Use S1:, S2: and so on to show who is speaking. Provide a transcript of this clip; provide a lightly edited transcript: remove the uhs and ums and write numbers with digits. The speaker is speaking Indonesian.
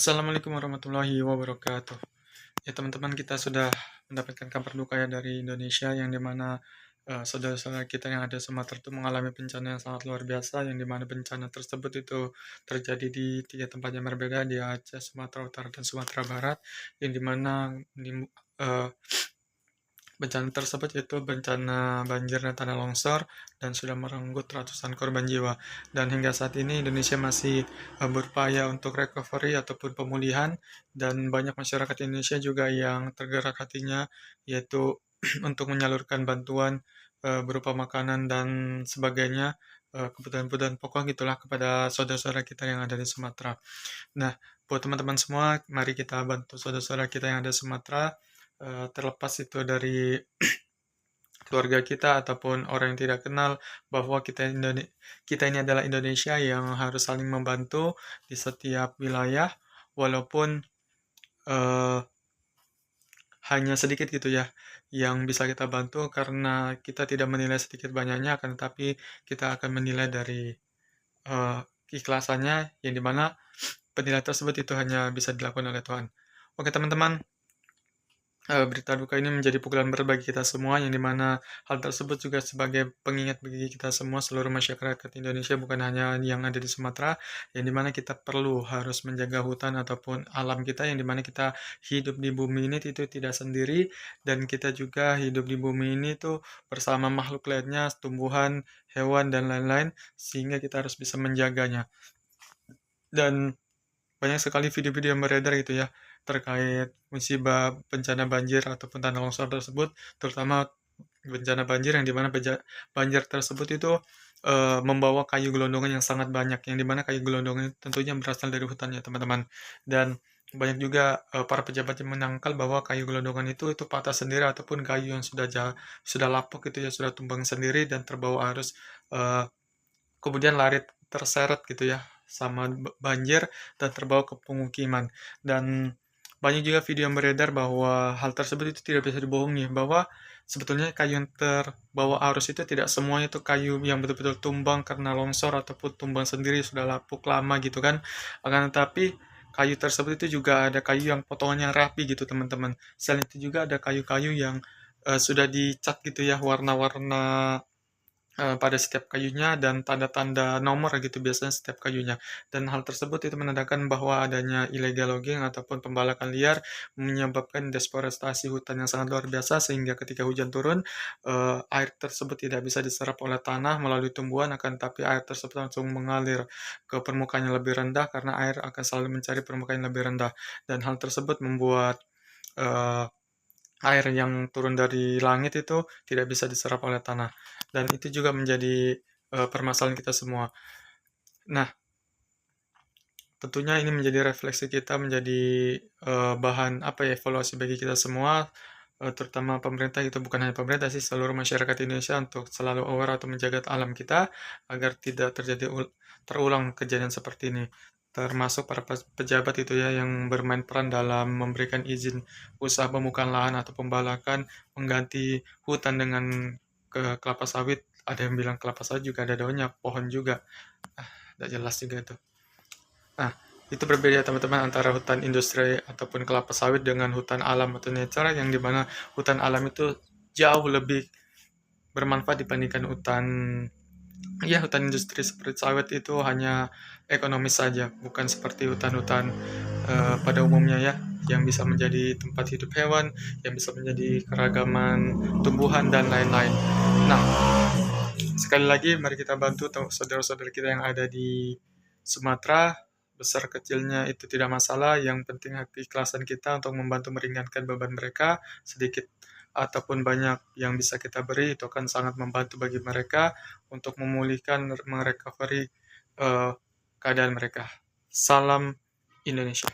S1: Assalamualaikum warahmatullahi wabarakatuh. Ya teman-teman, kita sudah mendapatkan kabar duka ya dari Indonesia yang dimana saudara-saudara kita yang ada di Sumatera itu mengalami bencana yang sangat luar biasa, yang dimana bencana tersebut itu terjadi di tiga tempat yang berbeda, di Aceh, Sumatera Utara, dan Sumatera Barat, yang dimana eh, bencana tersebut yaitu bencana banjir dan tanah longsor dan sudah merenggut ratusan korban jiwa. Dan hingga saat ini Indonesia masih berupaya untuk recovery ataupun pemulihan, dan banyak masyarakat Indonesia juga yang tergerak hatinya yaitu untuk menyalurkan bantuan berupa makanan dan sebagainya, kebutuhan-kebutuhan pokok gitulah kepada saudara-saudara kita yang ada di Sumatera. Nah, buat teman-teman semua, mari kita bantu saudara-saudara kita yang ada di Sumatera, terlepas itu dari keluarga kita ataupun orang yang tidak kenal, bahwa kita ini adalah Indonesia yang harus saling membantu di setiap wilayah, walaupun eh, hanya sedikit gitu ya yang bisa kita bantu, karena kita tidak menilai sedikit banyaknya, akan tetapi kita akan menilai dari eh, keikhlasannya, yang dimana penilaian tersebut itu hanya bisa dilakukan oleh Tuhan. Oke teman-teman, berita duka ini menjadi pukulan berat bagi kita semua, yang dimana hal tersebut juga sebagai pengingat bagi kita semua, seluruh masyarakat Indonesia, bukan hanya yang ada di Sumatera, yang dimana kita perlu harus menjaga hutan ataupun alam kita, yang dimana kita hidup di bumi ini itu tidak sendiri, dan kita juga hidup di bumi ini tuh bersama makhluk lainnya, tumbuhan, hewan, dan lain-lain, sehingga kita harus bisa menjaganya. Dan banyak sekali video-video yang beredar gitu ya, terkait musibah bencana banjir ataupun tanah longsor tersebut, terutama bencana banjir yang dimana banjir tersebut itu membawa kayu gelondongan yang sangat banyak, yang dimana kayu gelondongan itu tentunya berasal dari hutan ya teman-teman. Dan banyak juga para pejabat yang menangkal bahwa kayu gelondongan itu patah sendiri, ataupun kayu yang sudah lapuk gitu ya, sudah tumbang sendiri dan terbawa arus, eh, kemudian lari terseret gitu ya sama banjir dan terbawa ke pemukiman. Dan banyak juga video yang beredar bahwa hal tersebut itu tidak bisa dibohongi, bahwa sebetulnya kayu yang terbawa arus itu tidak semuanya itu kayu yang betul-betul tumbang karena longsor ataupun tumbang sendiri sudah lapuk lama gitu kan. Akan tetapi kayu tersebut itu juga ada kayu yang potongannya rapi gitu teman-teman. Selain itu juga ada kayu-kayu yang sudah dicat gitu ya, warna-warna pada setiap kayunya dan tanda-tanda nomor gitu biasanya setiap kayunya. Dan hal tersebut itu menandakan bahwa adanya illegal logging ataupun pembalakan liar menyebabkan deforestasi hutan yang sangat luar biasa, sehingga ketika hujan turun, air tersebut tidak bisa diserap oleh tanah melalui tumbuhan, akan tapi air tersebut langsung mengalir ke permukaan yang lebih rendah, karena air akan selalu mencari permukaan yang lebih rendah. Dan hal tersebut membuat eh, air yang turun dari langit itu tidak bisa diserap oleh tanah, dan itu juga menjadi permasalahan kita semua. Nah, tentunya ini menjadi refleksi kita, menjadi bahan apa ya, evaluasi bagi kita semua, terutama pemerintah, itu bukan hanya pemerintah sih, seluruh masyarakat Indonesia, untuk selalu aware atau menjaga alam kita agar tidak terjadi terulang kejadian seperti ini. Termasuk para pejabat itu ya yang bermain peran dalam memberikan izin usaha pembukaan lahan atau pembalakan, mengganti hutan dengan kelapa sawit. Ada yang bilang kelapa sawit juga ada daunnya, pohon juga. Tidak jelas juga itu. Nah, itu berbeda teman-teman antara hutan industri ataupun kelapa sawit dengan hutan alam atau nature, yang dimana hutan alam itu jauh lebih bermanfaat dibandingkan hutan industri seperti sawit, itu hanya ekonomis saja, bukan seperti hutan-hutan pada umumnya ya, yang bisa menjadi tempat hidup hewan, yang bisa menjadi keragaman tumbuhan dan lain-lain. Nah, sekali lagi mari kita bantu saudara-saudara kita yang ada di Sumatera. Besar kecilnya itu tidak masalah, yang penting keikhlasan kita untuk membantu meringankan beban mereka. Sedikit ataupun banyak yang bisa kita beri itu akan sangat membantu bagi mereka untuk memulihkan, merecovery keadaan mereka. Salam Indonesia.